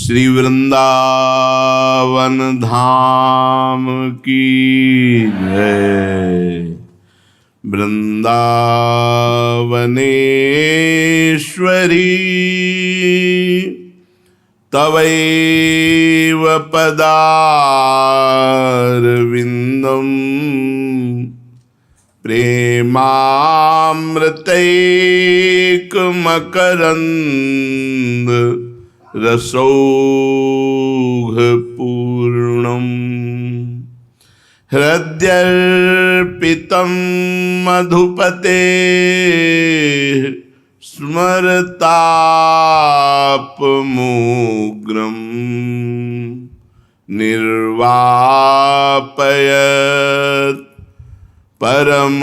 श्री वृंदावन धाम की जय। वृंदावनेश्वरी तवैव पदारविंदम प्रेमामृतैकमकरंद रसौघपूर्णम् हृद्यर्पितं मधुपते स्मरतापमूग्रं निर्वापयत् परमशीतलमाश्रयामि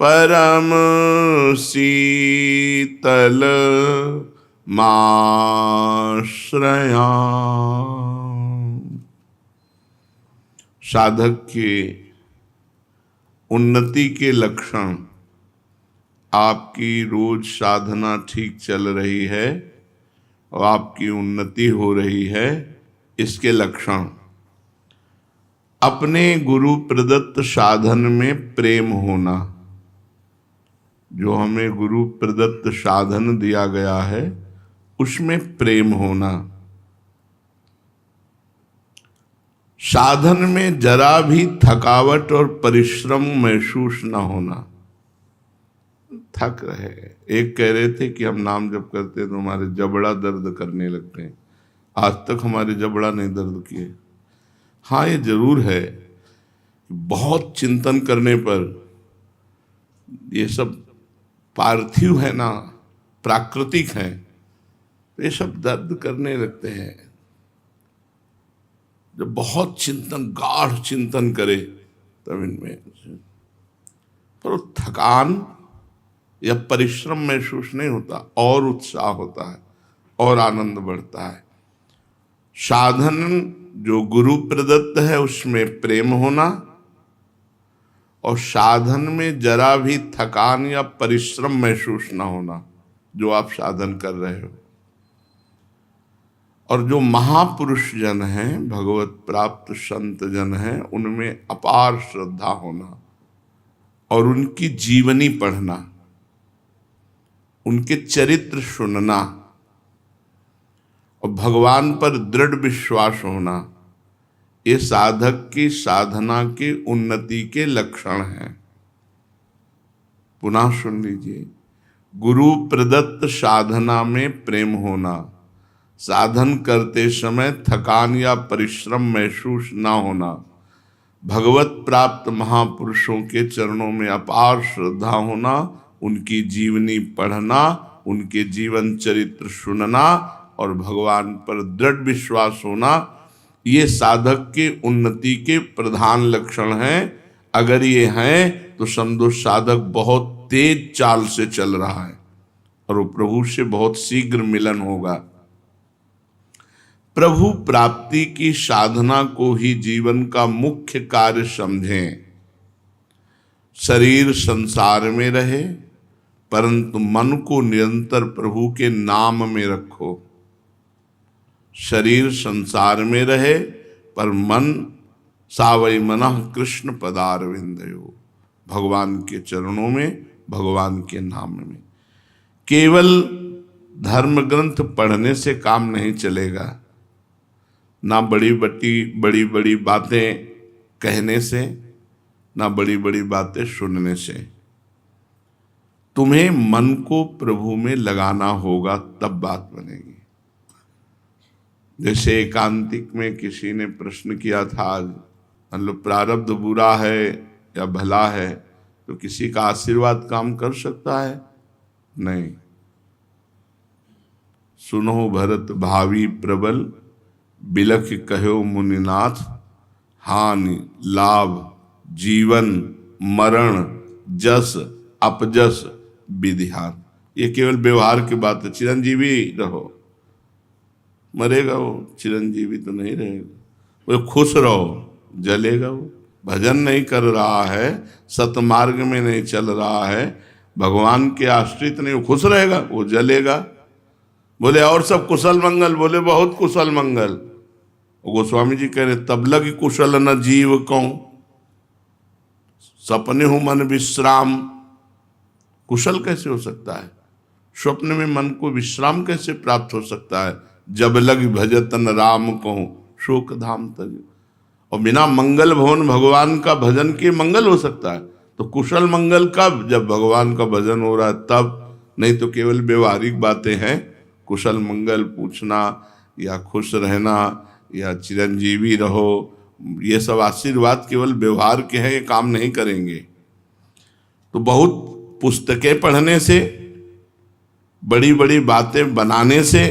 परमशीतलमाश्रयामि। साधक के उन्नति के लक्षण, आपकी रोज साधना ठीक चल रही है और आपकी उन्नति हो रही है, इसके लक्षण अपने गुरु प्रदत्त साधन में प्रेम होना। जो हमें गुरु प्रदत्त साधन दिया गया है उसमें प्रेम होना। साधन में जरा भी थकावट और परिश्रम महसूस न होना। थक रहे, एक कह रहे थे कि हम नाम जप करते हैं तो हमारे जबड़ा दर्द करने लगते हैं। आज तक हमारे जबड़ा नहीं दर्द किए। हाँ, ये जरूर है, बहुत चिंतन करने पर ये सब पार्थिव है ना, प्राकृतिक है, ये सब दर्द करने लगते हैं। जब बहुत चिंतन, गाढ़ चिंतन करे तब इनमें, पर थकान या परिश्रम महसूस नहीं होता, और उत्साह होता है और आनंद बढ़ता है। साधन जो गुरु प्रदत्त है उसमें प्रेम होना, और साधन में जरा भी थकान या परिश्रम महसूस ना होना जो आप साधन कर रहे हो। और जो महापुरुष जन हैं, भगवत प्राप्त संत जन हैं, उनमें अपार श्रद्धा होना और उनकी जीवनी पढ़ना, उनके चरित्र सुनना और भगवान पर दृढ़ विश्वास होना, ये साधक की साधना के उन्नति के लक्षण हैं। पुनः सुन लीजिए, गुरु प्रदत्त साधना में प्रेम होना, साधन करते समय थकान या परिश्रम महसूस ना होना, भगवत प्राप्त महापुरुषों के चरणों में अपार श्रद्धा होना, उनकी जीवनी पढ़ना, उनके जीवन चरित्र सुनना और भगवान पर दृढ़ विश्वास होना, ये साधक के उन्नति के प्रधान लक्षण हैं। अगर ये हैं तो समझो साधक बहुत तेज चाल से चल रहा है और वो प्रभु से बहुत शीघ्र मिलन होगा। प्रभु प्राप्ति की साधना को ही जीवन का मुख्य कार्य समझें। शरीर संसार में रहे परंतु मन को निरंतर प्रभु के नाम में रखो। शरीर संसार में रहे पर मन सावै मनः कृष्ण पदारविंदयो, भगवान के चरणों में, भगवान के नाम में। केवल धर्म ग्रंथ पढ़ने से काम नहीं चलेगा, ना बड़ी बड़ी बातें कहने से, ना बड़ी बड़ी बातें सुनने से। तुम्हें मन को प्रभु में लगाना होगा, तब बात बनेगी। जैसे एकांतिक में किसी ने प्रश्न किया था, मतलब प्रारब्ध बुरा है या भला है, तो किसी का आशीर्वाद काम कर सकता है? नहीं। सुनो भरत भावी प्रबल, बिलख कहो मुनिनाथ, हानि लाभ जीवन मरण जस अपजस विधिहान। ये केवल व्यवहार की बात है। चिरंजीवी रहो, मरेगा वो, चिरंजीवी तो नहीं रहेगा। वो खुश रहो, जलेगा वो, भजन नहीं कर रहा है, सतमार्ग में नहीं चल रहा है, भगवान के आश्रित नहीं, वो खुश रहेगा, वो जलेगा। बोले और सब कुशल मंगल? बोले बहुत कुशल मंगल। गोस्वामी जी कह रहे तब लग कुशल न जीव कौं, सपने हूं मन विश्राम। कुशल कैसे हो सकता है? स्वप्न में मन को विश्राम कैसे प्राप्त हो सकता है? जब लग भजतन राम को शोक धाम तज। और बिना मंगल भवन भगवान का भजन के मंगल हो सकता है? तो कुशल मंगल कब? जब भगवान का भजन हो रहा है तब, नहीं तो केवल व्यवहारिक बातें हैं। कुशल मंगल पूछना या खुश रहना या चिरंजीवी रहो, ये सब आशीर्वाद केवल व्यवहार के हैं, ये काम नहीं करेंगे। तो बहुत पुस्तकें पढ़ने से, बड़ी बड़ी बातें बनाने से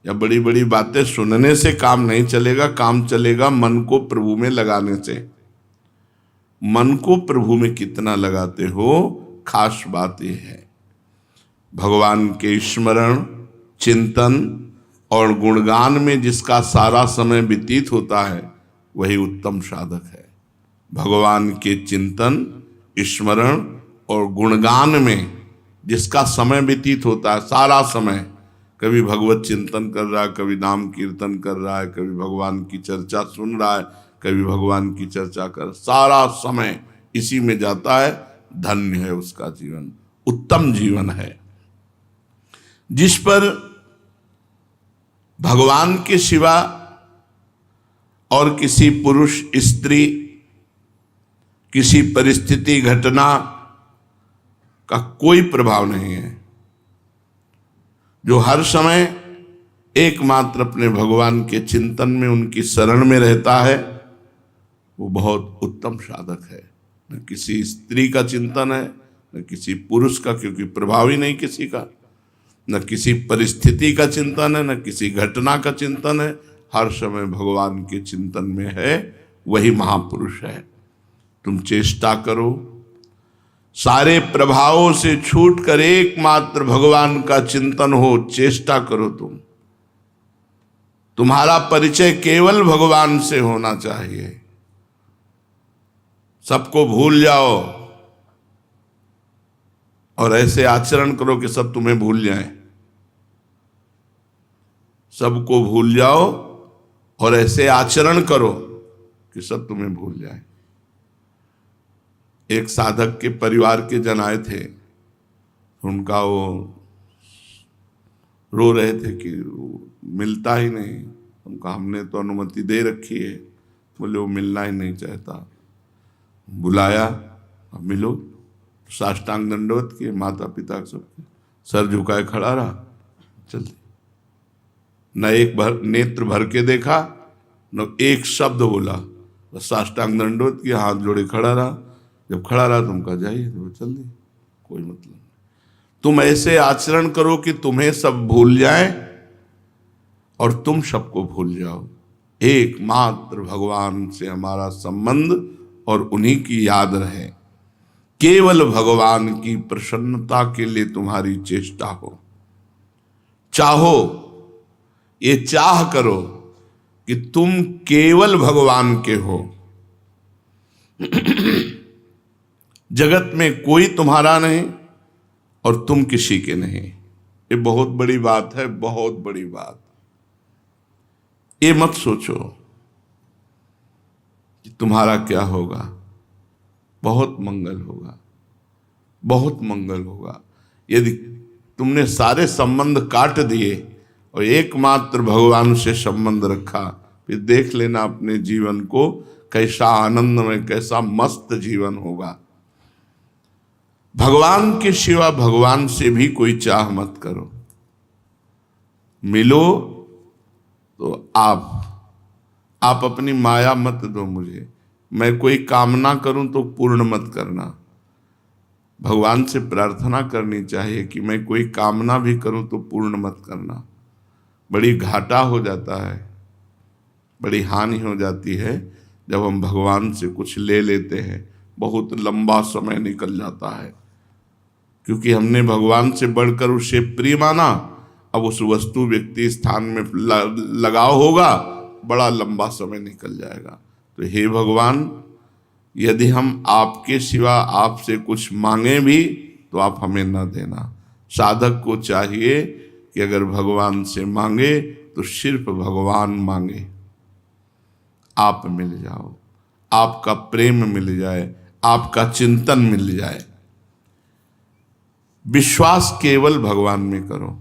या बड़ी बड़ी बातें सुनने से काम नहीं चलेगा। काम चलेगा मन को प्रभु में लगाने से। मन को प्रभु में कितना लगाते हो, खास बात यह है। भगवान के स्मरण, चिंतन और गुणगान में जिसका सारा समय व्यतीत होता है वही उत्तम साधक है। भगवान के चिंतन, स्मरण और गुणगान में जिसका समय व्यतीत होता है, सारा समय, कभी भगवत चिंतन कर रहा है, कभी नाम कीर्तन कर रहा है, कभी भगवान की चर्चा सुन रहा है, कभी भगवान की चर्चा कर, सारा समय इसी में जाता है, धन्य है उसका जीवन, उत्तम जीवन है। जिस पर भगवान के सिवा और किसी पुरुष, स्त्री, किसी परिस्थिति, घटना का कोई प्रभाव नहीं है, जो हर समय एकमात्र अपने भगवान के चिंतन में, उनकी शरण में रहता है, वो बहुत उत्तम साधक है। न किसी स्त्री का चिंतन है, न किसी पुरुष का, क्योंकि प्रभाव ही नहीं किसी का, न किसी परिस्थिति का चिंतन है, न किसी घटना का चिंतन है, हर समय भगवान के चिंतन में है, वही महापुरुष है। तुम चेष्टा करो, सारे प्रभावों से छूटकर एकमात्र भगवान का चिंतन हो, चेष्टा करो। तुम्हारा परिचय केवल भगवान से होना चाहिए। सबको भूल जाओ और ऐसे आचरण करो कि सब तुम्हें भूल जाएं। सबको भूल जाओ और ऐसे आचरण करो कि सब तुम्हें भूल जाएं। एक साधक के परिवार के जन आए थे, उनका वो रो रहे थे कि मिलता ही नहीं। उनका हमने तो अनुमति दे रखी है, बोले वो मिलना ही नहीं चाहता। बुलाया, अब मिलो। साष्टांग दंडवत किए, माता पिता सबके सर झुकाए खड़ा रहा, चल न एक नेत्र भर के देखा, न एक शब्द बोला, बस साष्टांग दंडवत किया, हाथ जोड़े खड़ा रहा। जब खड़ा रहा तुम कहा जाइए, तो चल दी, कोई मतलब नहीं। तुम ऐसे आचरण करो कि तुम्हें सब भूल जाए और तुम सबको भूल जाओ। एकमात्र भगवान से हमारा संबंध और उन्हीं की याद रहे। केवल भगवान की प्रसन्नता के लिए तुम्हारी चेष्टा हो। चाहो, ये चाह करो कि तुम केवल भगवान के हो, जगत में कोई तुम्हारा नहीं और तुम किसी के नहीं। ये बहुत बड़ी बात है, बहुत बड़ी बात। ये मत सोचो कि तुम्हारा क्या होगा, बहुत मंगल होगा, बहुत मंगल होगा। यदि तुमने सारे संबंध काट दिए और एकमात्र भगवान से संबंध रखा, फिर देख लेना अपने जीवन को कैसा आनंदमय, कैसा मस्त जीवन होगा। भगवान के सिवा भगवान से भी कोई चाह मत करो। मिलो तो आप अपनी माया मत दो मुझे। मैं कोई कामना करूं तो पूर्ण मत करना। भगवान से प्रार्थना करनी चाहिए कि मैं कोई कामना भी करूं तो पूर्ण मत करना। बड़ी घाटा हो जाता है, बड़ी हानि हो जाती है जब हम भगवान से कुछ ले लेते हैं। बहुत लंबा समय निकल जाता है क्योंकि हमने भगवान से बढ़कर उसे प्रिय माना। अब उस वस्तु, व्यक्ति, स्थान में लगाव होगा, बड़ा लंबा समय निकल जाएगा। तो हे भगवान, यदि हम आपके सिवा आपसे कुछ मांगे भी तो आप हमें न देना। साधक को चाहिए कि अगर भगवान से मांगे तो सिर्फ भगवान मांगे, आप मिल जाओ, आपका प्रेम मिल जाए, आपका चिंतन मिल जाए। विश्वास केवल भगवान में करो,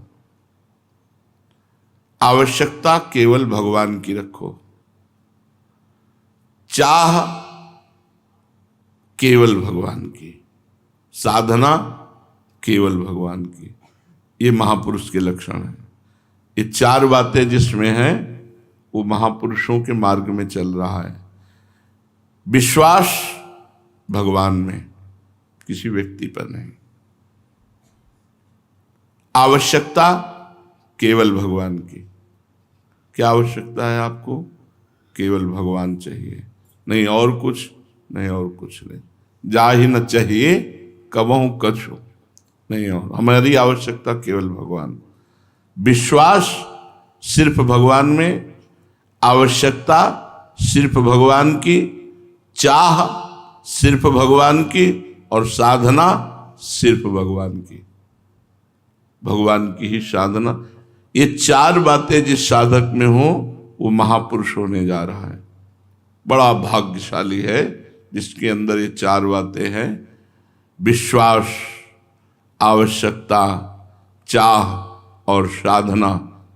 आवश्यकता केवल भगवान की रखो, चाह केवल भगवान की, साधना केवल भगवान की। ये महापुरुष के लक्षण हैं। ये चार बातें जिसमें हैं वो महापुरुषों के मार्ग में चल रहा है। विश्वास भगवान में, किसी व्यक्ति पर नहीं। आवश्यकता केवल भगवान की। क्या आवश्यकता है आपको? केवल भगवान चाहिए, नहीं और कुछ नहीं, और कुछ नहीं। जा ही न चाहिए कबहू कछु नहीं, और हमारी आवश्यकता केवल भगवान। विश्वास सिर्फ भगवान में, आवश्यकता सिर्फ भगवान की, चाह सिर्फ भगवान की, और साधना सिर्फ भगवान की। भगवान की ही साधना। ये चार बातें जिस साधक में हो वो महापुरुष होने जा रहा है। बड़ा भाग्यशाली है जिसके अंदर ये चार बातें हैं। विश्वास, आवश्यकता, चाह और साधना,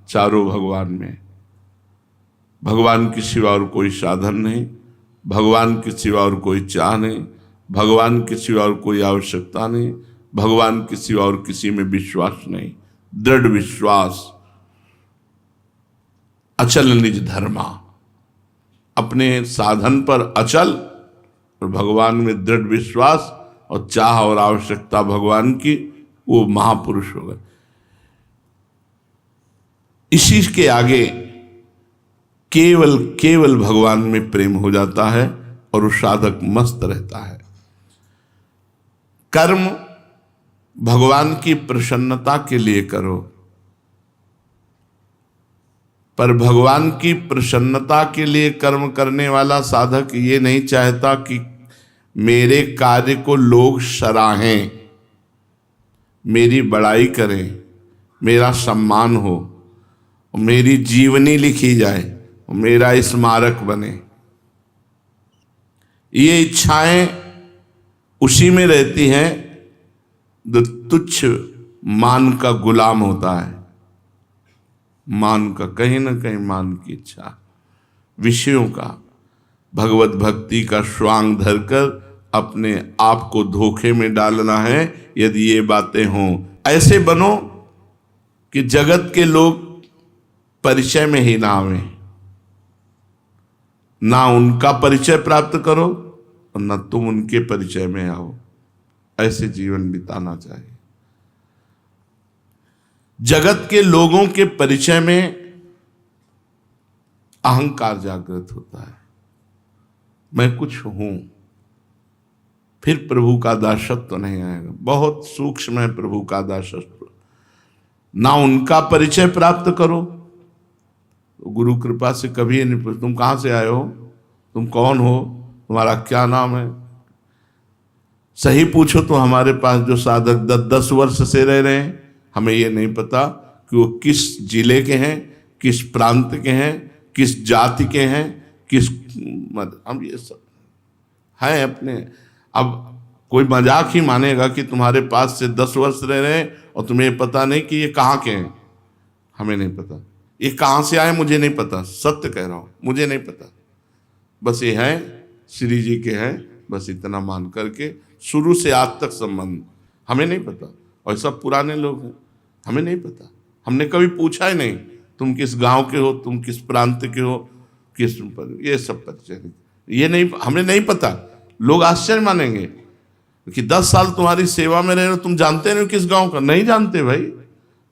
चारों भगवान में। भगवान के सिवा और कोई साधन नहीं, भगवान के सिवा और कोई चाह नहीं, भगवान के सिवा और कोई आवश्यकता नहीं, भगवान के सिवा और किसी में विश्वास नहीं। दृढ़ विश्वास, अचल निज धर्मा। अपने साधन पर अचल और भगवान में दृढ़ विश्वास और चाह और आवश्यकता भगवान की, वो महापुरुष होगा। इसी के आगे केवल केवल भगवान में प्रेम हो जाता है और वो साधक मस्त रहता है। कर्म भगवान की प्रसन्नता के लिए करो, पर भगवान की प्रसन्नता के लिए कर्म करने वाला साधक ये नहीं चाहता कि मेरे कार्य को लोग सराहें, मेरी बड़ाई करें, मेरा सम्मान हो, मेरी जीवनी लिखी जाए, मेरा स्मारक बने। ये इच्छाएं उसी में रहती हैं जो तुच्छ मान का गुलाम होता है। मान का, कहीं ना कहीं मान की इच्छा, विषयों का, भगवत भक्ति का स्वांग धरकर अपने आप को धोखे में डालना है। यदि ये बातें हों, ऐसे बनो कि जगत के लोग परिचय में ही ना आवे, ना उनका परिचय प्राप्त करो और ना तुम उनके परिचय में आओ। ऐसे जीवन बिताना चाहिए। जगत के लोगों के परिचय में अहंकार जागृत होता है, मैं कुछ हूं, फिर प्रभु का दासत्व तो नहीं आएगा। बहुत सूक्ष्म है प्रभु का दासत्व। ना उनका परिचय प्राप्त करो, गुरु कृपा से कभी नहीं पूछ तुम कहां से आए हो, तुम कौन हो, तुम्हारा क्या नाम है। सही पूछो तो हमारे पास जो साधक 10 वर्ष से रह रहे हैं, हमें ये नहीं पता कि वो किस जिले के हैं, किस प्रांत के हैं, किस जाति के हैं, किस हम ये सब हैं अपने। अब कोई मजाक ही मानेगा कि तुम्हारे पास से 10 वर्ष रह रहे हैं और तुम्हें पता नहीं कि ये कहाँ के हैं। हमें नहीं पता ये कहाँ से आए, मुझे नहीं पता, सत्य कह रहा हूँ, मुझे नहीं पता। बस ये हैं श्री जी के हैं, बस इतना मान करके शुरू से आज तक संबंध हमें नहीं पता। और सब पुराने लोग हैं, हमें नहीं पता, हमने कभी पूछा ही नहीं तुम किस गांव के हो, तुम किस प्रांत के हो, किस ये सब परिचय ये नहीं, हमें नहीं पता। लोग आश्चर्य मानेंगे कि 10 साल तुम्हारी सेवा में रहे हो, तुम जानते नहीं किस गांव का। नहीं जानते भाई,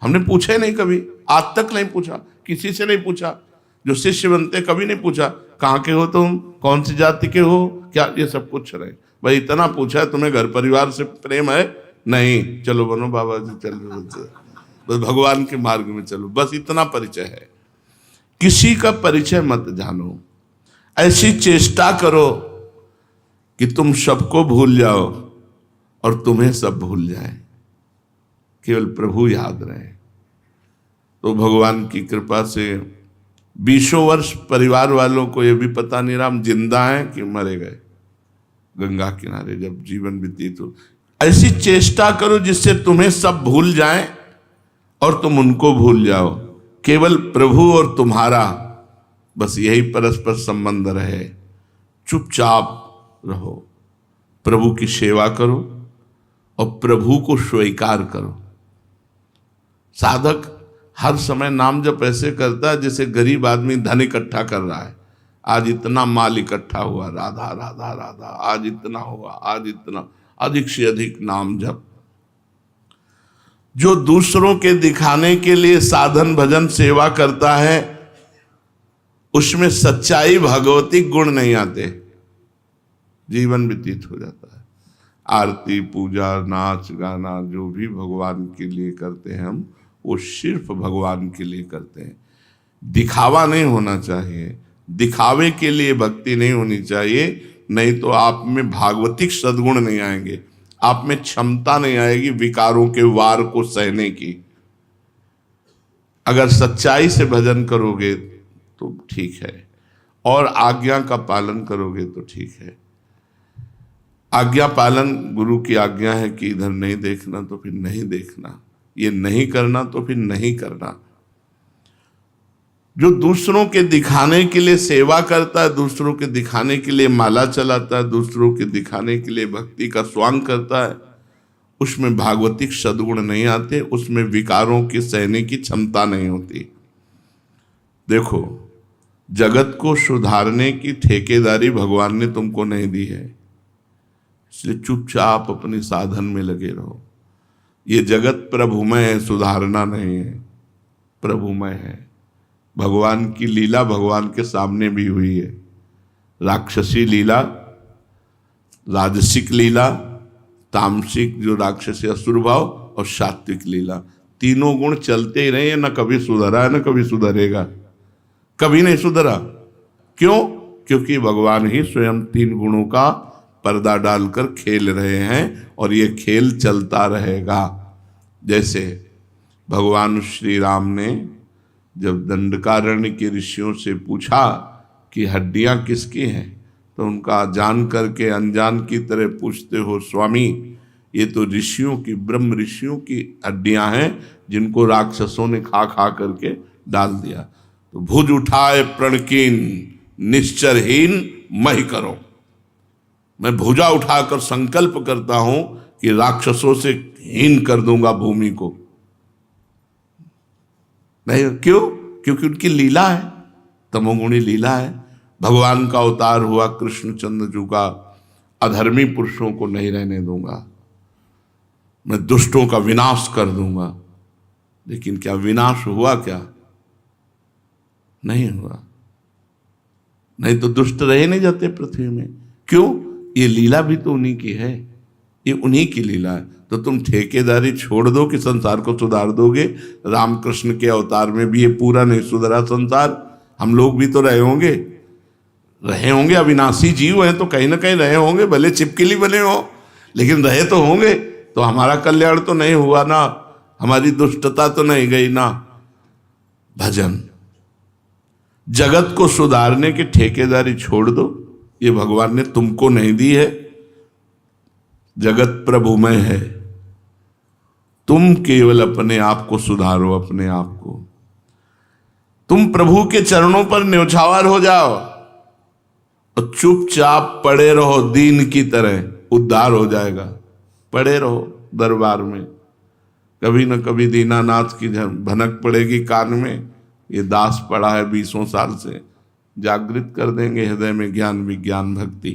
हमने पूछा ही नहीं कभी, आज तक नहीं पूछा, किसी से नहीं पूछा। जो शिष्य बनते कभी नहीं पूछा कहाँ के हो तुम, कौन सी जाति के हो, क्या, ये सब कुछ रहे भाई। इतना पूछा है तुम्हें घर परिवार से प्रेम है? नहीं, चलो बनो बाबा जी, चलो बस भगवान के मार्ग में चलो, बस इतना परिचय है। किसी का परिचय मत जानो। ऐसी चेष्टा करो कि तुम सबको भूल जाओ और तुम्हें सब भूल जाए, केवल प्रभु याद रहे। तो भगवान की कृपा से 20 वर्ष परिवार वालों को यह भी पता नहीं रहा हम जिंदा हैं कि मरे गए। गंगा किनारे जब जीवन व्यतीत हो, ऐसी चेष्टा करो जिससे तुम्हें सब भूल जाएं और तुम उनको भूल जाओ, केवल प्रभु और तुम्हारा बस यही परस्पर संबंध रहे। चुपचाप रहो, प्रभु की सेवा करो और प्रभु को स्वीकार करो। साधक हर समय नाम जप ऐसे करता है जैसे गरीब आदमी धन इकट्ठा कर रहा है। आज इतना माल इकट्ठा हुआ, राधा राधा राधा, आज इतना हुआ, आज इतना, अधिक से अधिक नाम जप। जो दूसरों के दिखाने के लिए साधन भजन सेवा करता है उसमें सच्चाई भगवती गुण नहीं आते, जीवन व्यतीत हो जाता है। आरती पूजा नाच गाना जो भी भगवान के लिए करते हैं हम, वो सिर्फ भगवान के लिए करते हैं। दिखावा नहीं होना चाहिए, दिखावे के लिए भक्ति नहीं होनी चाहिए, नहीं तो आप में भागवतिक सद्गुण नहीं आएंगे, आप में क्षमता नहीं आएगी विकारों के वार को सहने की। अगर सच्चाई से भजन करोगे तो ठीक है, और आज्ञा का पालन करोगे तो ठीक है। आज्ञा पालन, गुरु की आज्ञा है कि इधर नहीं देखना तो फिर नहीं देखना, ये नहीं करना तो फिर नहीं करना। जो दूसरों के दिखाने के लिए सेवा करता है, दूसरों के दिखाने के लिए माला चलाता है, दूसरों के दिखाने के लिए भक्ति का स्वांग करता है, उसमें भागवतिक सद्गुण नहीं आते, उसमें विकारों की सहने की क्षमता नहीं होती। देखो, जगत को सुधारने की ठेकेदारी भगवान ने तुमको नहीं दी है, इसलिए चुपचाप अपने साधन में लगे रहो। ये जगत प्रभुमय है, सुधारना नहीं है, प्रभुमय है। भगवान की लीला भगवान के सामने भी हुई है, राक्षसी लीला, राजसिक लीला, तामसिक जो राक्षसी असुर भाव, और सात्विक लीला, तीनों गुण चलते ही रहे, न कभी सुधरा है न कभी सुधरेगा, कभी नहीं सुधरा। क्यों? क्योंकि भगवान ही स्वयं तीन गुणों का पर्दा डालकर खेल रहे हैं और ये खेल चलता रहेगा। जैसे भगवान श्री राम ने जब दंडकारण्य के ऋषियों से पूछा कि हड्डियां किसकी हैं, तो उनका जान करके अनजान की तरह पूछते हो स्वामी, ये तो ऋषियों की, ब्रह्म ऋषियों की हड्डियां हैं जिनको राक्षसों ने खा खा करके डाल दिया। तो भुज उठाए प्रणकीन निश्चरहीन महि करो, मैं भुजा उठाकर संकल्प करता हूं कि राक्षसों से हीन कर दूंगा भूमि को। नहीं, क्यों? क्योंकि उनकी लीला है, तमोगुणी लीला है। भगवान का अवतार हुआ कृष्णचंद्र जी का, अधर्मी पुरुषों को नहीं रहने दूंगा, मैं दुष्टों का विनाश कर दूंगा। लेकिन क्या विनाश हुआ? क्या नहीं हुआ। नहीं तो दुष्ट रहे नहीं जाते पृथ्वी में। क्यों? ये लीला भी तो उन्हीं की है, ये उन्हीं की लीला है। तो तुम ठेकेदारी छोड़ दो कि संसार को सुधार दोगे। रामकृष्ण के अवतार में भी ये पूरा नहीं सुधरा संसार, हम लोग भी तो रहे होंगे, अविनाशी जीव हैं तो कहीं ना कहीं रहे होंगे, भले चिपकली बने हो लेकिन रहे तो होंगे। तो हमारा कल्याण तो नहीं हुआ ना, हमारी दुष्टता तो नहीं गई ना। भजन, जगत को सुधारने की ठेकेदारी छोड़ दो, ये भगवान ने तुमको नहीं दी है। जगत प्रभुमय है, तुम केवल अपने आप को सुधारो, अपने आप को। तुम प्रभु के चरणों पर न्यौछावर हो जाओ और चुपचाप पड़े रहो दीन की तरह, उद्धार हो जाएगा। पड़े रहो दरबार में, कभी न कभी दीनानाथ की भनक पड़ेगी कान में, ये दास पड़ा है 20 साल से, जागृत कर देंगे हृदय में ज्ञान विज्ञान भक्ति।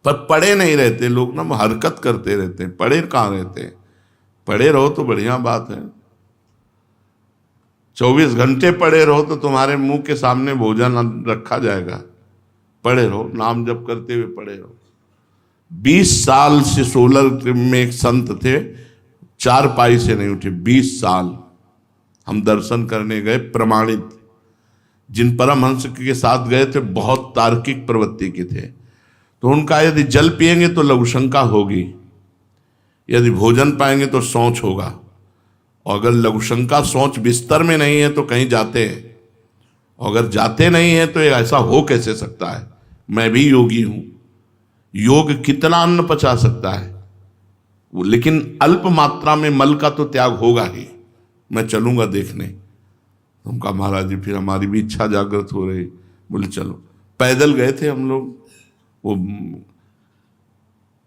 पर पड़े नहीं रहते लोग ना, हरकत करते रहते हैं, पड़े कहाँ रहते हैं। पड़े रहो तो बढ़िया बात है, 24 घंटे पड़े रहो तो तुम्हारे मुंह के सामने भोजन रखा जाएगा। पड़े रहो, नाम जप करते हुए पड़े रहो। 20 साल से सोलर में एक संत थे, 4 पाई से नहीं उठे, 20 साल। हम दर्शन करने गए, प्रमाणित, जिन परमहंस के साथ गए थे बहुत तार्किक प्रवृत्ति के थे। तो उनका यदि जल पिएंगे तो लघुशंका होगी, यदि भोजन पाएंगे तो सोच होगा, और अगर लघुशंका सोच बिस्तर में नहीं है तो कहीं जाते हैं, और अगर जाते नहीं है तो ये ऐसा हो कैसे सकता है। मैं भी योगी हूं, योग कितना अन्न पचा सकता है वो, लेकिन अल्प मात्रा में मल का तो त्याग होगा ही। मैं चलूंगा देखने। हम कहा महाराज जी फिर हमारी भी इच्छा जागृत हो रही। बोले चलो। पैदल गए थे हम लोग, वो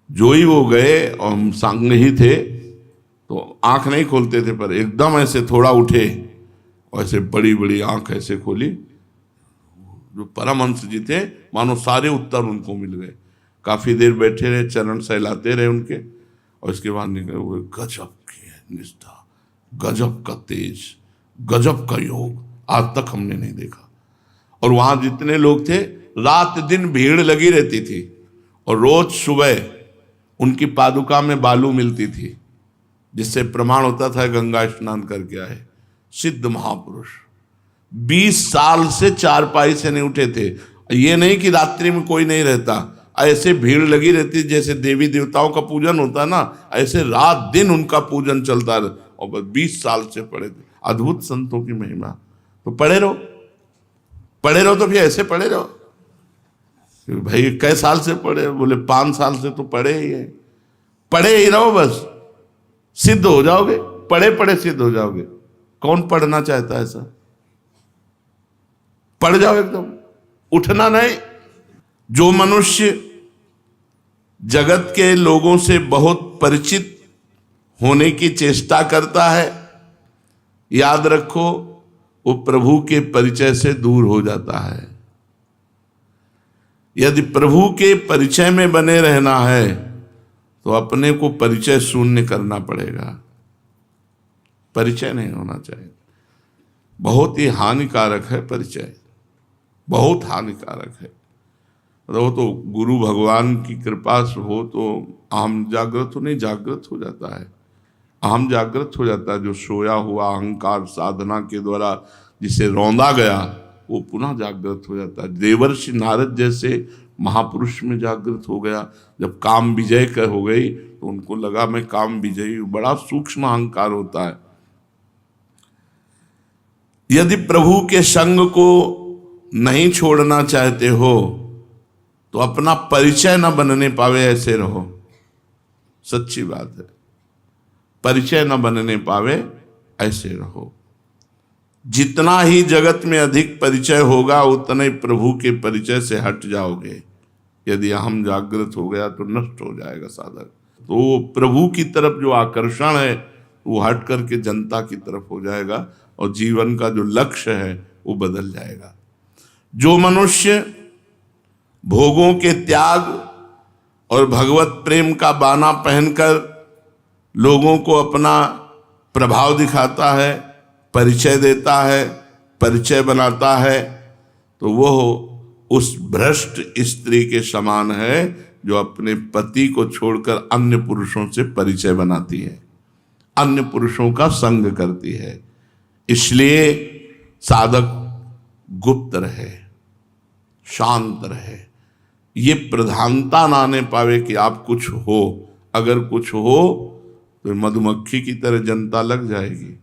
जो ही वो गए और हम संग ही थे, तो आंख नहीं खोलते थे पर एकदम ऐसे थोड़ा उठे और ऐसे बड़ी बड़ी आंख ऐसे खोली। जो परमहंस जी थे मानो सारे उत्तर उनको मिल गए। काफी देर बैठे रहे, चरण सहलाते रहे उनके, और इसके बाद निकले हुए गजब की निष्ठा, गजब का तेज, गजब का योग आज तक हमने नहीं देखा। और वहां जितने लोग थे रात दिन भीड़ लगी रहती थी, और रोज सुबह उनकी पादुका में बालू मिलती थी, जिससे प्रमाण होता था गंगा स्नान करके आए। सिद्ध महापुरुष 20 साल से चारपाई से नहीं उठे थे। ये नहीं कि रात्रि में कोई नहीं रहता, ऐसे भीड़ लगी रहती जैसे देवी देवताओं का पूजन होता ना, ऐसे रात दिन उनका पूजन चलता रहा, और बस 20 साल से पढ़े थे। अद्भुत संतों की महिमा। तो पढ़े रहो, पढ़े रहो, तो फिर ऐसे पढ़े रहो। भाई कई साल से पढ़े? बोले 5 साल से तो पढ़े ही है। पढ़े ही रहो, बस सिद्ध हो जाओगे। पढ़े पढ़े सिद्ध हो जाओगे। कौन पढ़ना चाहता है ऐसा? पढ़ जाओ एकदम, उठना नहीं। जो मनुष्य जगत के लोगों से बहुत परिचित होने की चेष्टा करता है, याद रखो वो प्रभु के परिचय से दूर हो जाता है। यदि प्रभु के परिचय में बने रहना है तो अपने को परिचय शून्य करना पड़ेगा। परिचय नहीं होना चाहिए। बहुत ही हानिकारक है परिचय, बहुत हानिकारक है। वो तो गुरु भगवान की कृपा से हो तो अहम जागृत हो, नहीं जागृत हो जाता है। अहम जागृत हो जाता है। जो सोया हुआ अहंकार साधना के द्वारा जिसे रौंदा गया वो पुनः जागृत हो जाता है। देवर्षि नारद जैसे महापुरुष में जागृत हो गया। जब काम विजय कर हो गई तो उनको लगा मैं काम विजयी हूं। बड़ा सूक्ष्म अहंकार होता है। यदि प्रभु के संग को नहीं छोड़ना चाहते हो तो अपना परिचय न बनने पावे ऐसे रहो। सच्ची बात है, परिचय न बनने पावे ऐसे रहो। जितना ही जगत में अधिक परिचय होगा उतने प्रभु के परिचय से हट जाओगे। यदि अहम जागृत हो गया तो नष्ट हो जाएगा साधक। तो प्रभु की तरफ जो आकर्षण है वो हट करके जनता की तरफ हो जाएगा, और जीवन का जो लक्ष्य है वो बदल जाएगा। जो मनुष्य भोगों के त्याग और भगवत प्रेम का बाना पहनकर लोगों को अपना प्रभाव दिखाता है, परिचय देता है, परिचय बनाता है, तो वो उस भ्रष्ट स्त्री के समान है जो अपने पति को छोड़कर अन्य पुरुषों से परिचय बनाती है, अन्य पुरुषों का संग करती है। इसलिए साधक गुप्त रहे, शांत रहे। ये प्रधानता ना आने पावे कि आप कुछ हो। अगर कुछ हो तो मधुमक्खी की तरह जनता लग जाएगी,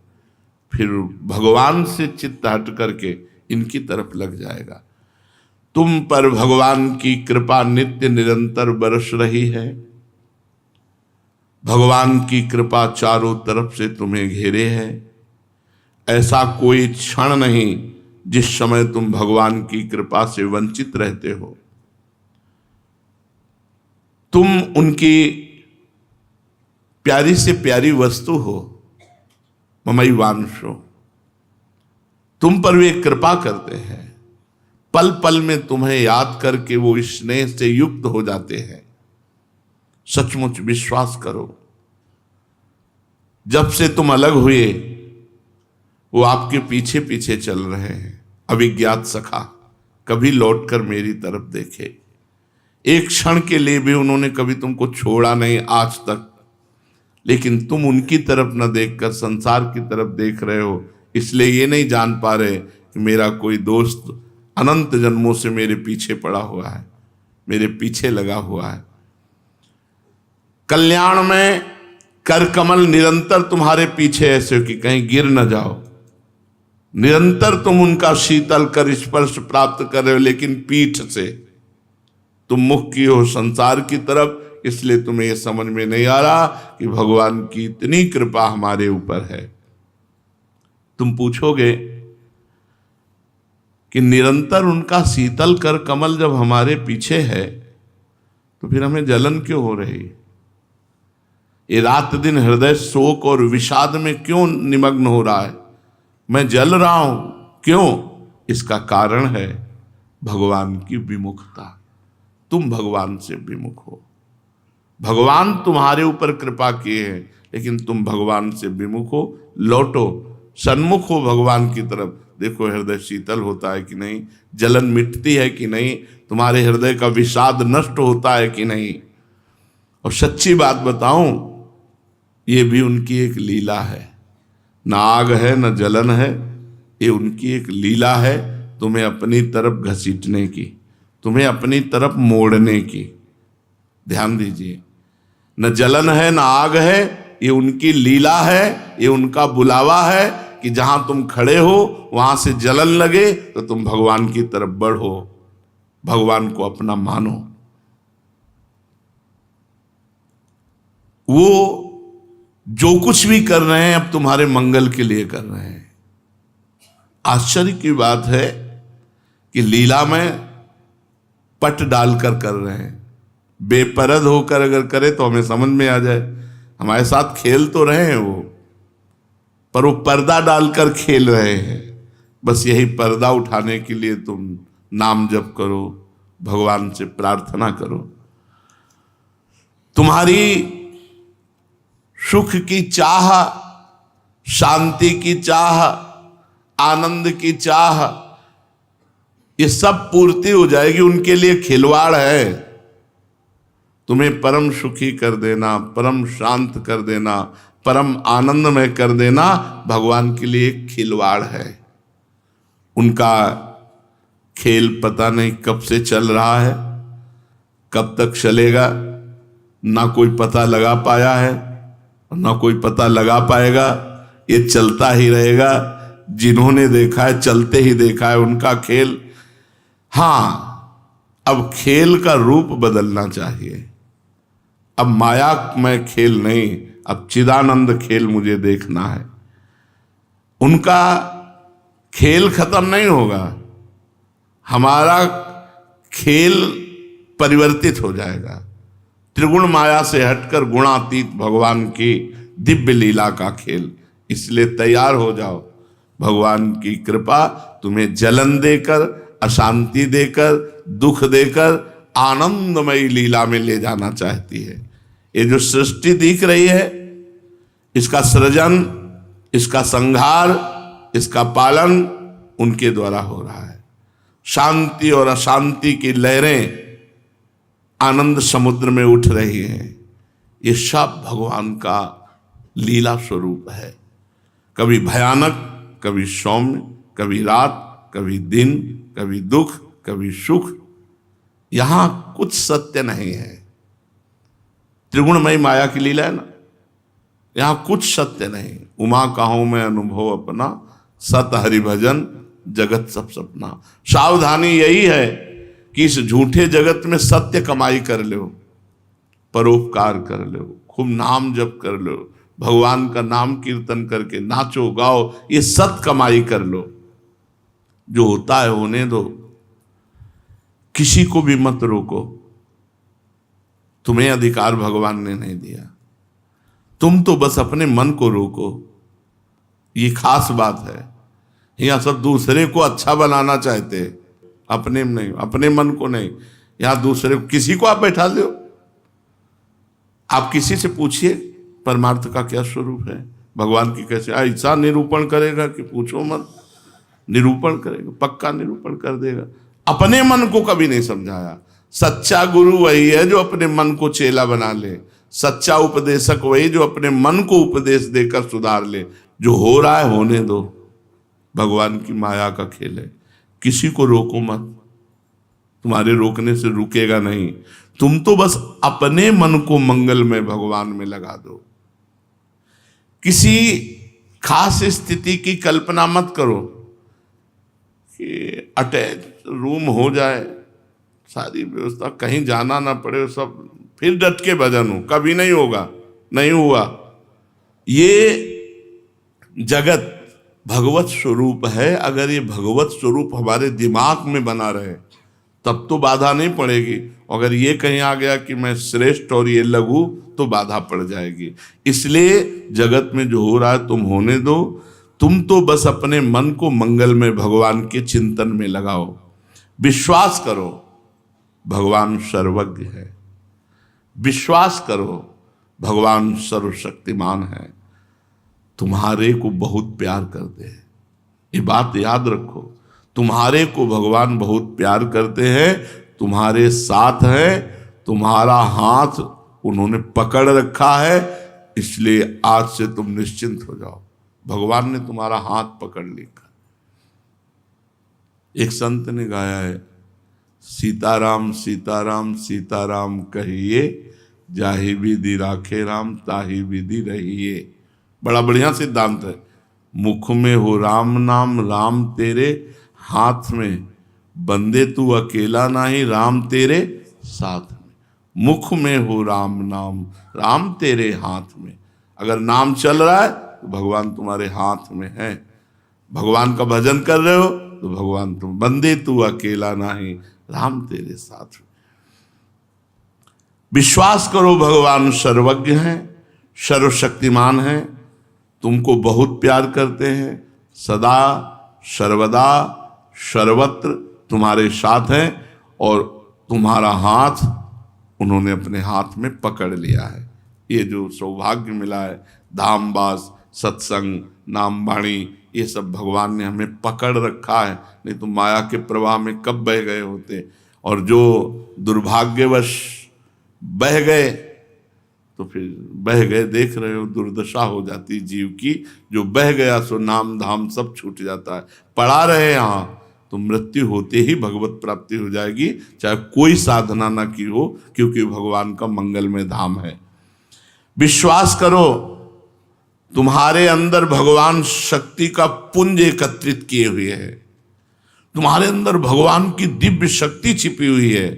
फिर भगवान से चित्त हट करके इनकी तरफ लग जाएगा। तुम पर भगवान की कृपा नित्य निरंतर बरस रही है। भगवान की कृपा चारों तरफ से तुम्हें घेरे है। ऐसा कोई क्षण नहीं जिस समय तुम भगवान की कृपा से वंचित रहते हो। तुम उनकी प्यारी से प्यारी वस्तु हो, ममैवांशो। तुम पर वे कृपा करते हैं। पल पल में तुम्हें याद करके वो स्नेह से युक्त हो जाते हैं। सचमुच विश्वास करो, जब से तुम अलग हुए वो आपके पीछे पीछे चल रहे हैं। अविज्ञात सखा कभी लौटकर मेरी तरफ देखे। एक क्षण के लिए भी उन्होंने कभी तुमको छोड़ा नहीं आज तक, लेकिन तुम उनकी तरफ न देखकर संसार की तरफ देख रहे हो। इसलिए ये नहीं जान पा रहे कि मेरा कोई दोस्त अनंत जन्मों से मेरे पीछे पड़ा हुआ है, मेरे पीछे लगा हुआ है। कल्याण में कर कमल निरंतर तुम्हारे पीछे ऐसे हो कि कहीं गिर न जाओ। निरंतर तुम उनका शीतल कर स्पर्श प्राप्त कर रहे हो, लेकिन पीठ से तुम मुख की हो संसार की तरफ। इसलिए तुम्हें यह समझ में नहीं आ रहा कि भगवान की इतनी कृपा हमारे ऊपर है। तुम पूछोगे कि निरंतर उनका शीतल कर कमल जब हमारे पीछे है तो फिर हमें जलन क्यों हो रही है? ये रात दिन हृदय शोक और विषाद में क्यों निमग्न हो रहा है? मैं जल रहा हूं क्यों? इसका कारण है भगवान की विमुखता। तुम भगवान से विमुख हो। भगवान तुम्हारे ऊपर कृपा किए हैं, लेकिन तुम भगवान से विमुख हो। लौटो, सन्मुख हो भगवान की तरफ। देखो हृदय शीतल होता है कि नहीं, जलन मिटती है कि नहीं, तुम्हारे हृदय का विषाद नष्ट होता है कि नहीं। और सच्ची बात बताऊं, ये भी उनकी एक लीला है। न आग है न जलन है, ये उनकी एक लीला है तुम्हें अपनी तरफ घसीटने की, तुम्हें अपनी तरफ मोड़ने की। ध्यान दीजिए, न जलन है न आग है, ये उनकी लीला है, ये उनका बुलावा है कि जहां तुम खड़े हो वहां से जलन लगे तो तुम भगवान की तरफ बढ़ो, भगवान को अपना मानो। वो जो कुछ भी कर रहे हैं अब तुम्हारे मंगल के लिए कर रहे हैं। आश्चर्य की बात है कि लीला में पट डालकर कर रहे हैं। बेपरद होकर अगर करे तो हमें समझ में आ जाए, हमारे साथ खेल तो रहे हैं वो, पर वो पर्दा डालकर खेल रहे हैं। बस यही पर्दा उठाने के लिए तुम नाम जप करो, भगवान से प्रार्थना करो। तुम्हारी सुख की चाह, शांति की चाह, आनंद की चाह, ये सब पूर्ति हो जाएगी। उनके लिए खिलवाड़ है। तुम्हें परम सुखी कर देना, परम शांत कर देना, परम आनंदमय कर देना भगवान के लिए खिलवाड़ है। उनका खेल पता नहीं कब से चल रहा है, कब तक चलेगा ना कोई पता लगा पाया है, ना कोई पता लगा पाएगा। ये चलता ही रहेगा। जिन्होंने देखा है चलते ही देखा है उनका खेल। हाँ, अब खेल का रूप बदलना चाहिए। अब माया में खेल नहीं, अब चिदानंद खेल मुझे देखना है। उनका खेल खत्म नहीं होगा, हमारा खेल परिवर्तित हो जाएगा। त्रिगुण माया से हटकर गुणातीत भगवान की दिव्य लीला का खेल। इसलिए तैयार हो जाओ। भगवान की कृपा तुम्हें जलन देकर, अशांति देकर, दुख देकर आनंदमयी लीला में ले जाना चाहती है। ये जो सृष्टि दिख रही है, इसका सृजन, इसका संहार, इसका पालन उनके द्वारा हो रहा है। शांति और अशांति की लहरें आनंद समुद्र में उठ रही हैं। ये सब भगवान का लीला स्वरूप है। कभी भयानक, कभी सौम्य, कभी रात, कभी दिन, कभी दुख, कभी सुख। यहां कुछ सत्य नहीं है। त्रिगुणमयी माया की लीला है ना, यहां कुछ सत्य नहीं। उमा कहूं मैं अनुभव अपना, सत हरि भजन जगत सब सपना। सावधानी यही है कि इस झूठे जगत में सत्य कमाई कर लो, परोपकार कर लो, खूब नाम जप कर लो, भगवान का नाम कीर्तन करके नाचो गाओ, ये सत कमाई कर लो। जो होता है होने दो, किसी को भी मत रोको। तुम्हें अधिकार भगवान ने नहीं दिया, तुम तो बस अपने मन को रोको। ये खास बात है। यहां सब दूसरे को अच्छा बनाना चाहते हैं, अपने में नहीं, अपने मन को नहीं। यहां दूसरे को, किसी को आप बैठा दो, आप किसी से पूछिए परमार्थ का क्या स्वरूप है, भगवान की कैसे। ऐसा निरूपण करेगा कि पूछो मत। निरूपण करेगा, पक्का निरूपण कर देगा। अपने मन को कभी नहीं समझाया। सच्चा गुरु वही है जो अपने मन को चेला बना ले। सच्चा उपदेशक वही जो अपने मन को उपदेश देकर सुधार ले। जो हो रहा है होने दो, भगवान की माया का खेल है, किसी को रोको मत। तुम्हारे रोकने से रुकेगा नहीं। तुम तो बस अपने मन को मंगल में भगवान में लगा दो। किसी खास स्थिति की कल्पना मत करो कि अटैच रूम हो जाए, सारी व्यवस्था, कहीं जाना ना पड़े, सब फिर डट के भजन हो। कभी नहीं होगा, नहीं हुआ। ये जगत भगवत स्वरूप है। अगर ये भगवत स्वरूप हमारे दिमाग में बना रहे तब तो बाधा नहीं पड़ेगी। अगर ये कहीं आ गया कि मैं श्रेष्ठ और ये लघु, तो बाधा पड़ जाएगी। इसलिए जगत में जो हो रहा है तुम होने दो। तुम तो बस अपने मन को मंगल में भगवान के चिंतन में लगाओ। विश्वास करो भगवान सर्वज्ञ है। विश्वास करो भगवान सर्वशक्तिमान है। तुम्हारे को बहुत प्यार करते हैं, ये बात याद रखो। तुम्हारे को भगवान बहुत प्यार करते हैं, तुम्हारे साथ है, तुम्हारा हाथ उन्होंने पकड़ रखा है। इसलिए आज से तुम निश्चिंत हो जाओ, भगवान ने तुम्हारा हाथ पकड़ लिया। एक संत ने गाया है, सीताराम सीताराम सीताराम कहिए, जाहि विधि राखे राम ताहि विधि रहिए। बड़ा बढ़िया सिद्धांत है। मुख में हो राम नाम, राम तेरे हाथ में, बंदे तू अकेला नहीं, राम तेरे साथ में। मुख में हो राम नाम, राम तेरे हाथ में। अगर नाम चल रहा है तो भगवान तुम्हारे हाथ में है। भगवान का भजन कर रहे हो तो भगवान तुम, बंदे तू अकेला नहीं, राम तेरे साथ में। विश्वास करो भगवान सर्वज्ञ हैं, सर्वशक्तिमान हैं, तुमको बहुत प्यार करते हैं, सदा सर्वदा सर्वत्र तुम्हारे साथ हैं, और तुम्हारा हाथ उन्होंने अपने हाथ में पकड़ लिया है। ये जो सौभाग्य मिला है, धामवास, सत्संग, नाम वाणी, ये सब भगवान ने हमें पकड़ रखा है। नहीं तो माया के प्रवाह में कब बह गए होते। और जो दुर्भाग्यवश बह गए तो फिर बह गए, देख रहे हो दुर्दशा हो जाती जीव की। जो बह गया सो नाम धाम सब छूट जाता है। पड़ा रहे यहाँ तो मृत्यु होते ही भगवत प्राप्ति हो जाएगी, चाहे कोई साधना ना की हो, क्योंकि भगवान का मंगलमय धाम है। विश्वास करो तुम्हारे अंदर भगवान शक्ति का पुंज एकत्रित किए हुए है। तुम्हारे अंदर भगवान की दिव्य शक्ति छिपी हुई है,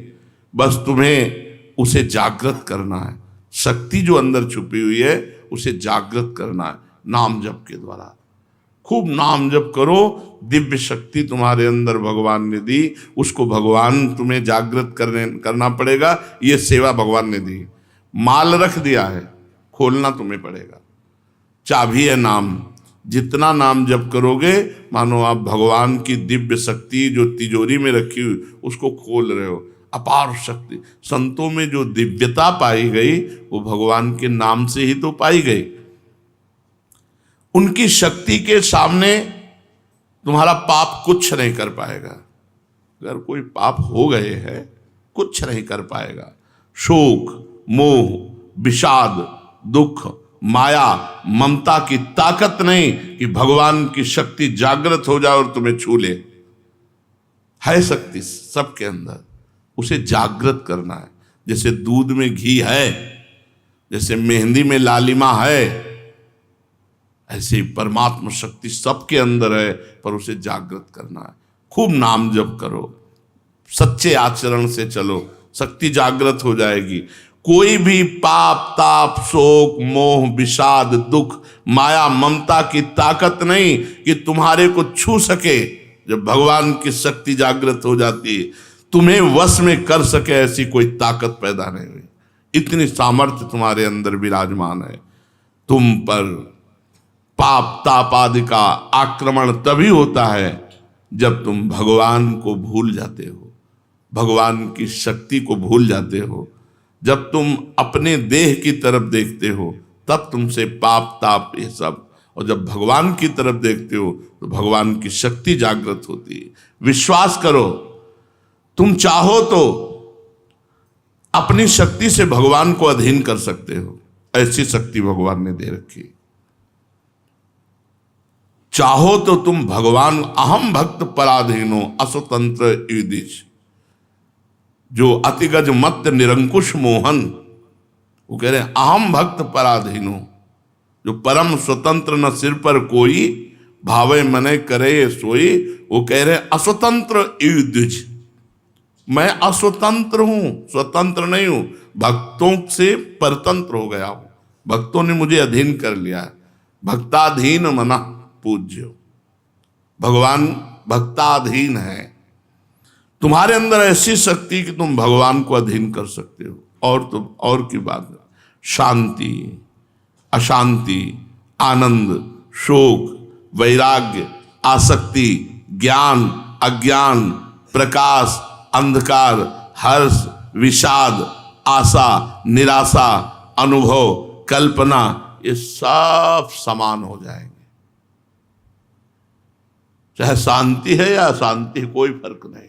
बस तुम्हें उसे जागृत करना है। शक्ति जो अंदर छुपी हुई है उसे जागृत करना है नाम जप के द्वारा। खूब नाम जप करो, दिव्य शक्ति तुम्हारे अंदर भगवान ने दी, उसको भगवान तुम्हें जागृत करना पड़ेगा। ये सेवा भगवान ने दी। माल रख दिया है, खोलना तुम्हें पड़ेगा। चाबी है नाम। जितना नाम जप करोगे, मानो आप भगवान की दिव्य शक्ति जो तिजोरी में रखी हुई उसको खोल रहे हो। अपार शक्ति। संतों में जो दिव्यता पाई गई वो भगवान के नाम से ही तो पाई गई। उनकी शक्ति के सामने तुम्हारा पाप कुछ नहीं कर पाएगा। अगर कोई पाप हो गए हैं, कुछ नहीं कर पाएगा। शोक, मोह, विषाद, दुख, माया, ममता की ताकत नहीं कि भगवान की शक्ति जागृत हो जाए और तुम्हें छू ले। है शक्ति सबके अंदर, उसे जागृत करना है। जैसे दूध में घी है, जैसे मेहंदी में लालिमा है, ऐसे ही परमात्मा शक्ति सबके अंदर है, पर उसे जागृत करना है। खूब नाम जप करो, सच्चे आचरण से चलो, शक्ति जागृत हो जाएगी। कोई भी पाप, ताप, शोक, मोह, विषाद, दुख, माया, ममता की ताकत नहीं कि तुम्हारे को छू सके। जब भगवान की शक्ति जागृत हो जाती है, तुम्हें वश में कर सके, ऐसी कोई ताकत पैदा नहीं हुई। इतनी सामर्थ्य तुम्हारे अंदर विराजमान है। तुम पर पाप, ताप आदि का आक्रमण तभी होता है जब तुम भगवान को भूल जाते हो, भगवान की शक्ति को भूल जाते हो। जब तुम अपने देह की तरफ देखते हो तब तुमसे पाप, ताप ये सब, और जब भगवान की तरफ देखते हो तो भगवान की शक्ति जागृत होती है। विश्वास करो, तुम चाहो तो अपनी शक्ति से भगवान को अधीन कर सकते हो। ऐसी शक्ति भगवान ने दे रखी। चाहो तो तुम भगवान, अहम भक्त पराधीनो असुतंत्र युधिष्ठ, जो अतिगज मत निरंकुश मोहन, वो कह रहे हैं अहम भक्त पराधीनो, जो परम स्वतंत्र न सिर पर कोई, भावे मने करे ये सोई। वो कह रहे हैं अस्वतंत्र इव द्विज, मैं अस्वतंत्र हूं, स्वतंत्र नहीं हूं, भक्तों से परतंत्र हो गया हूं, भक्तों ने मुझे अधीन कर लिया है। भक्ताधीन मना पूज्यो, भगवान भक्ताधीन है। तुम्हारे अंदर ऐसी शक्ति कि तुम भगवान को अधीन कर सकते हो। और तो और की बात है, शांति, अशांति, आनंद, शोक, वैराग्य, आसक्ति, ज्ञान, अज्ञान, प्रकाश, अंधकार, हर्ष, विषाद, आशा, निराशा, अनुभव, कल्पना, ये सब समान हो जाएंगे। चाहे शांति है या अशांति है, कोई फर्क नहीं।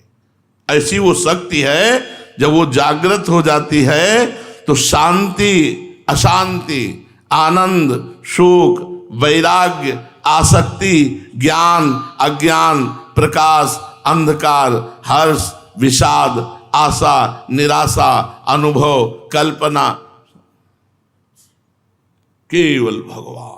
ऐसी वो शक्ति है, जब वो जागृत हो जाती है तो शांति, अशांति, आनंद, शोक, वैराग्य, आसक्ति, ज्ञान, अज्ञान, प्रकाश, अंधकार, हर्ष, विषाद, आशा, निराशा, अनुभव, कल्पना, केवल भगवान।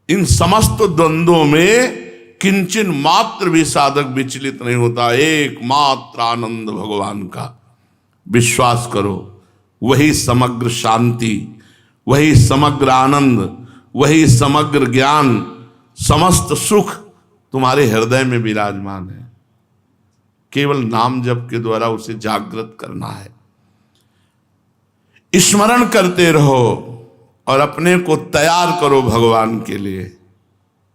इन समस्त द्वंद्वों में किंचन मात्र भी साधक विचलित नहीं होता। एकमात्र आनंद भगवान का विश्वास करो, वही समग्र शांति, वही समग्र आनंद, वही समग्र ज्ञान, समस्त सुख तुम्हारे हृदय में विराजमान है। केवल नाम जप के द्वारा उसे जागृत करना है। स्मरण करते रहो और अपने को तैयार करो भगवान के लिए।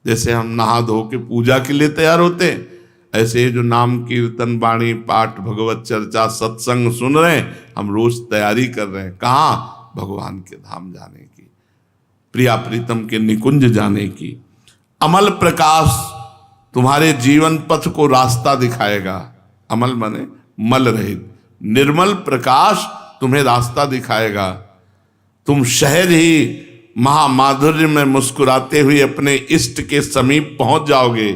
जैसे हम नहा धो के पूजा के लिए तैयार होते हैं, ऐसे जो नाम कीर्तन, वाणी, पाठ, भगवत चर्चा, सत्संग सुन रहे हैं, हम रोज तैयारी कर रहे हैं। कहाँ? भगवान के धाम जाने की, प्रिया प्रीतम के निकुंज जाने की। अमल प्रकाश तुम्हारे जीवन पथ को रास्ता दिखाएगा। अमल माने मल रहित, निर्मल प्रकाश तुम्हें रास्ता दिखाएगा। तुम सहज ही महामाधुर्य में मुस्कुराते हुए अपने इष्ट के समीप पहुंच जाओगे।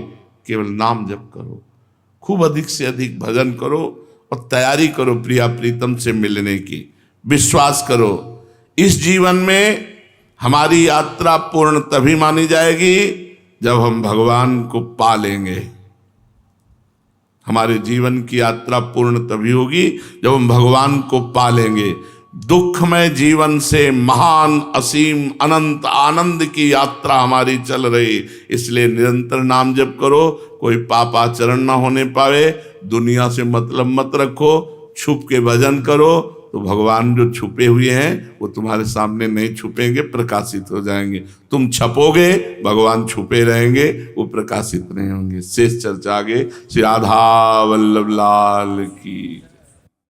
केवल नाम जप करो, खूब अधिक से अधिक भजन करो और तैयारी करो प्रिया प्रीतम से मिलने की। विश्वास करो, इस जीवन में हमारी यात्रा पूर्ण तभी मानी जाएगी जब हम भगवान को पा लेंगे। हमारे जीवन की यात्रा पूर्ण तभी होगी जब हम भगवान को पा लेंगे। दुखमय जीवन से महान, असीम, अनंत आनंद की यात्रा हमारी चल रही, इसलिए निरंतर नाम जप करो। कोई पाप आचरण ना होने पावे, दुनिया से मतलब मत रखो, छुप के भजन करो, तो भगवान जो छुपे हुए हैं वो तुम्हारे सामने नहीं छुपेंगे, प्रकाशित हो जाएंगे। तुम छपोगे, भगवान छुपे रहेंगे, वो प्रकाशित नहीं होंगे। शेष चर्चा आगे। श्री राधा वल्लभ लाल की।